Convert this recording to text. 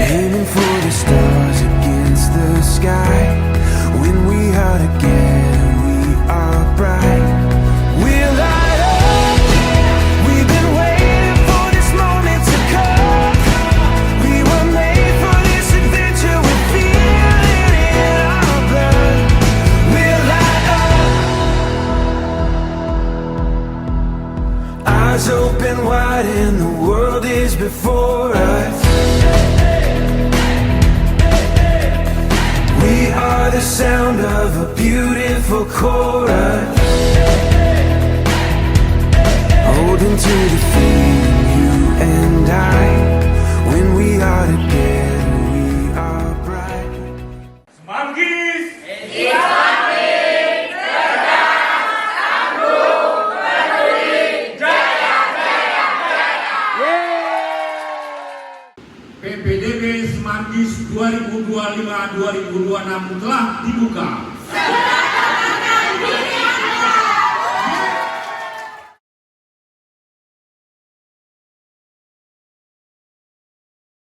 aiming for the stars against the sky. When we are together, we are bright. We'll light up. We've been waiting for this moment to come. We were made for this adventure. We feel it in our blood. We'll light up. Eyes open wide and the world is before us. We are the sound of a beautiful chorus, holding to the feeling, you and I. When we are together, we are bright. Manggis! PPDB Semanggi 2025-2026 telah dibuka.